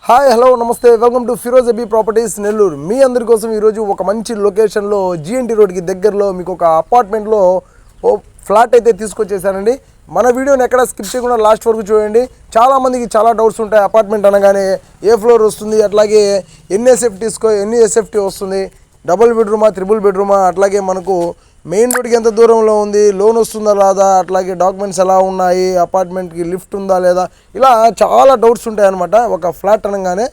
Hi hello నమస్తే welcome to Firoz Abi properties Nellore. మీ అందరి కోసం ఈరోజు ఒక మంచి లొకేషన్లో జిఎన్టీ రోడ్కి దగ్గరలో మీకు ఒక అపార్ట్మెంట్లో ఫ్లాట్ అయితే తీసుకొచ్చేసానండి. మన వీడియోని ఎక్కడ స్కిప్ చేయకుండా లాస్ట్ వరకు చూడండి. చాలామందికి చాలా డౌట్స్ ఉంటాయి. అపార్ట్మెంట్ అనగానే ఏ ఫ్లోర్ వస్తుంది, అట్లాగే ఎన్ని ఎస్ఎఫ్టీ వస్తుంది, డబుల్ బెడ్రూమా, త్రిబుల్ బెడ్రూమా, అట్లాగే మనకు మెయిన్ రోడ్కి ఎంత దూరంలో ఉంది, లోన్ వస్తుందా రాదా, అట్లాగే డాక్యుమెంట్స్ ఎలా ఉన్నాయి, అపార్ట్మెంట్కి లిఫ్ట్ ఉందా లేదా, ఇలా చాలా డౌట్స్ ఉంటాయన్నమాట ఒక ఫ్లాట్ అనగానే.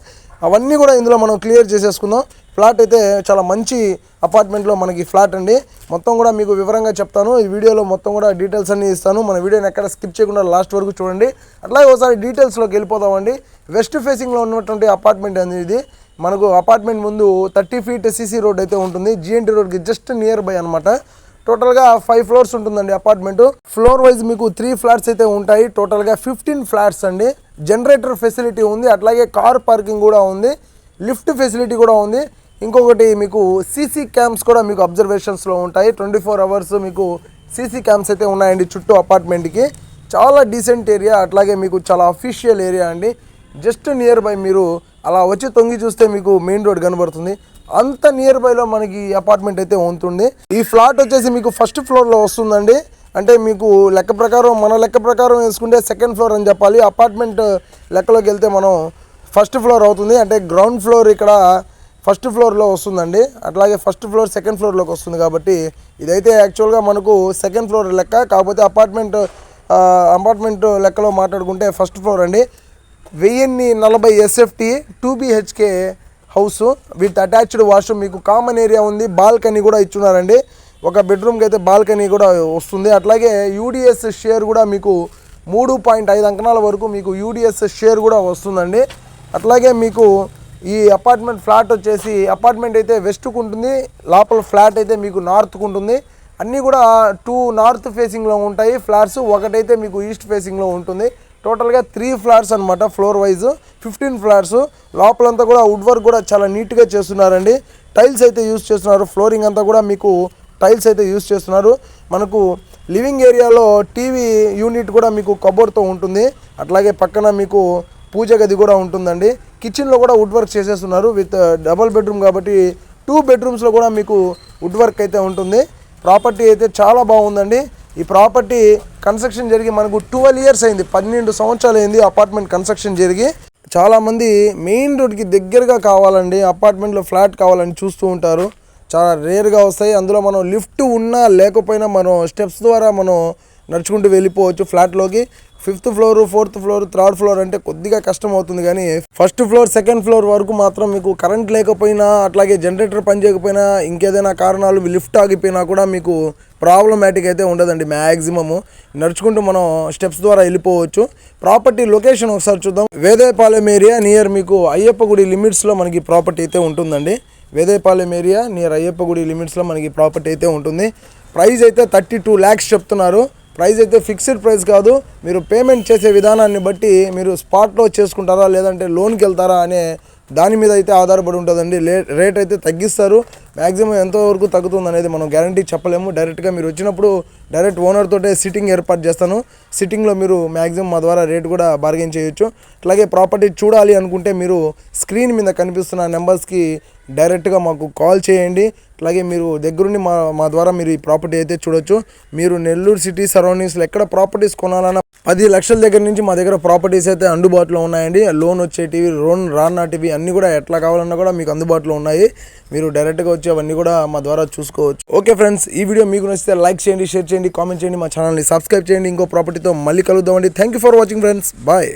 అవన్నీ కూడా ఇందులో మనం క్లియర్ చేసేసుకుందాం. ఫ్లాట్ అయితే చాలా మంచి అపార్ట్మెంట్లో మనకి ఫ్లాట్ అండి. మొత్తం కూడా మీకు వివరంగా చెప్తాను. ఈ వీడియోలో మొత్తం కూడా డీటెయిల్స్ అన్నీ ఇస్తాను. మన వీడియోని ఎక్కడ స్కిప్ చేయకుండా లాస్ట్ వరకు చూడండి. అట్లాగే ఒకసారి డీటెయిల్స్లోకి వెళ్ళిపోతామండి. వెస్ట్ ఫేసింగ్లో ఉన్నటువంటి అపార్ట్మెంట్ అనేది ఇది. మనకు అపార్ట్మెంట్ ముందు 30 ఫీట్ సీసీ రోడ్ అయితే ఉంటుంది. జిఎన్టీ రోడ్కి జస్ట్ నియర్ బై అనమాట. టోటల్గా 5 ఫ్లోర్స్ ఉంటుందండి అపార్ట్మెంట్. ఫ్లోర్ వైజ్ మీకు 3 ఫ్లాట్స్ అయితే ఉంటాయి. టోటల్గా 15 ఫ్లాట్స్ అండి. జనరేటర్ ఫెసిలిటీ ఉంది, అట్లాగే కార్ పార్కింగ్ కూడా ఉంది, లిఫ్ట్ ఫెసిలిటీ కూడా ఉంది. ఇంకొకటి మీకు సీసీ క్యామ్స్ కూడా మీకు అబ్జర్వేషన్స్లో ఉంటాయి. 24 అవర్స్ మీకు సీసీ క్యామ్స్ అయితే ఉన్నాయండి చుట్టూ అపార్ట్మెంట్కి. చాలా డీసెంట్ ఏరియా, అట్లాగే మీకు చాలా అఫీషియల్ ఏరియా అండి. జస్ట్ నియర్ బై మీరు అలా వచ్చి తొంగి చూస్తే మీకు మెయిన్ రోడ్ కనబడుతుంది. అంత నియర్ బైలో మనకి అపార్ట్మెంట్ అయితే ఉంటుంది. ఈ ఫ్లాట్ వచ్చేసి మీకు ఫస్ట్ ఫ్లోర్లో వస్తుందండి. అంటే మీకు మన లెక్క ప్రకారం వేసుకుంటే సెకండ్ ఫ్లోర్ అని చెప్పాలి. అపార్ట్మెంట్ లెక్కలోకి వెళ్తే మనం ఫస్ట్ ఫ్లోర్ అవుతుంది. అంటే గ్రౌండ్ ఫ్లోర్ ఇక్కడ ఫస్ట్ ఫ్లోర్లో వస్తుందండి. అట్లాగే ఫస్ట్ ఫ్లోర్ సెకండ్ ఫ్లోర్లోకి వస్తుంది. కాబట్టి ఇదైతే యాక్చువల్గా మనకు సెకండ్ ఫ్లోర్ లెక్క. కాకపోతే అపార్ట్మెంట్ లెక్కలో మాట్లాడుకుంటే ఫస్ట్ ఫ్లోర్ అండి. 1040 SFT 2 BHK house with attached washroom. మీకు కామన్ ఏరియా ఉంది, బాల్కనీ కూడా ఇచ్చున్నారండి. ఒక బెడ్రూమ్కి అయితే బాల్కనీ కూడా వస్తుంది. అట్లాగే యూడిఎస్ షేర్ కూడా మీకు 3.5 అంకణాల వరకు మీకు యూడిఎస్ షేర్ కూడా వస్తుందండి. అట్లాగే మీకు ఈ ఫ్లాట్ వచ్చేసి అపార్ట్మెంట్ అయితే వెస్ట్కు ఉంటుంది, లోపల ఫ్లాట్ అయితే మీకు నార్త్కు ఉంటుంది. అన్నీ కూడా 2 నార్త్ ఫేసింగ్లో ఉంటాయి ఫ్లాట్స్, ఒకటైతే మీకు ఈస్ట్ ఫేసింగ్లో ఉంటుంది. టోటల్గా 3 ఫ్లాట్స్ అనమాట. Floor wise 15 flats. లోపలంతా కూడా వుడ్ వర్క్ కూడా చాలా నీట్గా చేస్తున్నారండి. టైల్స్ అయితే యూస్ చేస్తున్నారు. ఫ్లోరింగ్ అంతా కూడా మీకు టైల్స్ అయితే యూస్ చేస్తున్నారు. మనకు లివింగ్ ఏరియాలో టీవీ యూనిట్ కూడా మీకు కబోర్డ్తో ఉంటుంది. అట్లాగే పక్కన మీకు పూజ గది కూడా ఉంటుందండి. కిచెన్లో కూడా వుడ్ వర్క్ చేసేస్తున్నారు. విత్ డబుల్ బెడ్రూమ్ కాబట్టి 2 బెడ్రూమ్స్లో కూడా మీకు వుడ్ వర్క్ అయితే ఉంటుంది. ప్రాపర్టీ అయితే చాలా బాగుందండి. ఈ ప్రాపర్టీ కన్స్ట్రక్షన్ జరిగి మనకు 12 ఇయర్స్ అయింది, 12 సంవత్సరాలు అయింది అపార్ట్మెంట్ కన్స్ట్రక్షన్ జరిగి. చాలామంది మెయిన్ రోడ్కి దగ్గరగా కావాలండి, అపార్ట్మెంట్లో ఫ్లాట్ కావాలని చూస్తూ ఉంటారు. చాలా రేర్గా వస్తాయి. అందులో మనం లిఫ్ట్ ఉన్నా లేకపోయినా మనం స్టెప్స్ ద్వారా మనం నడుచుకుంటూ వెళ్ళిపోవచ్చు ఫ్లాట్లోకి. 5th floor, 4th floor, 3rd floor అంటే కొద్దిగా కష్టం అవుతుంది. కానీ ఫస్ట్ ఫ్లోర్, సెకండ్ ఫ్లోర్ వరకు మాత్రం మీకు కరెంట్ లేకపోయినా, అట్లాగే జనరేటర్ పని చేయకపోయినా, ఇంకేదైనా కారణాలు లిఫ్ట్ ఆగిపోయినా కూడా మీకు ప్రాబ్లమాటిక్ అయితే ఉండదండి. మ్యాక్సిమము నడుచుకుంటూ మనం స్టెప్స్ ద్వారా వెళ్ళిపోవచ్చు. ప్రాపర్టీ లొకేషన్ ఒకసారి చూద్దాం. వేదేపాలెం ఏరియా నియర్ మీకు అయ్యప్ప గుడి లిమిట్స్లో మనకి ప్రాపర్టీ అయితే ఉంటుందండి. వేదేపాలెం ఏరియా నియర్ అయ్యప్ప గుడి లిమిట్స్లో మనకి ప్రాపర్టీ అయితే ఉంటుంది. ప్రైస్ అయితే 32 lakhs చెప్తున్నారు. ప్రైస్ అయితే ఫిక్స్డ్ ప్రైస్ కాదు. మీరు పేమెంట్ చేసే విధానాన్ని బట్టి మీరు స్పాట్లో చేసుకుంటారా లేదంటే లోన్కి వెళ్తారా అనే దాని మీద అయితే ఆధారపడి ఉంటుందండి. రేట్ అయితే తగ్గిస్తారు. మ్యాక్సిమం ఎంతవరకు తగ్గుతుంది అనేది మనం గ్యారంటీ చెప్పలేము. డైరెక్ట్గా మీరు వచ్చినప్పుడు డైరెక్ట్ ఓనర్ తోటే సిట్టింగ్ ఏర్పాటు చేస్తాను. సిట్టింగ్లో మీరు మ్యాక్సిమం మా ద్వారా రేట్ కూడా బార్గెన్ చేయొచ్చు. అట్లాగే ప్రాపర్టీ చూడాలి అనుకుంటే మీరు స్క్రీన్ మీద కనిపిస్తున్న నెంబర్స్కి డైరెక్ట్గా మాకు కాల్ చేయండి. అట్లాగే మీరు దగ్గరుండి మా ద్వారా మీరు ఈ ప్రాపర్టీ అయితే చూడొచ్చు. మీరు నెల్లూరు సిటీ సరౌండింగ్స్లో ఎక్కడ ప్రాపర్టీస్ కొనాలన్నా 10 లక్షల దగ్గర నుంచి మా దగ్గర ప్రాపర్టీస్ అయితే అందుబాటులో ఉన్నాయండి. లోన్ వచ్చేటివి, లోన్ రానాటివి అన్నీ కూడా ఎట్లా కావాలన్నా కూడా మీకు అందుబాటులో ఉన్నాయి. మీరు డైరెక్ట్గా వచ్చి అవన్నీ కూడా మా ద్వారా చూసుకోవచ్చు. ఓకే ఫ్రెండ్స్, ఈ వీడియో మీకు నచ్చితే లైక్ చేయండి, షేర్ చేయండి, కామెంట్ చేయండి, మా ఛానల్ని సబ్స్క్రైబ్ చేయండి. ఇంకో ప్రాపర్టీతో మళ్ళీ కలుద్దామండి. Thank you for watching friends. Bye.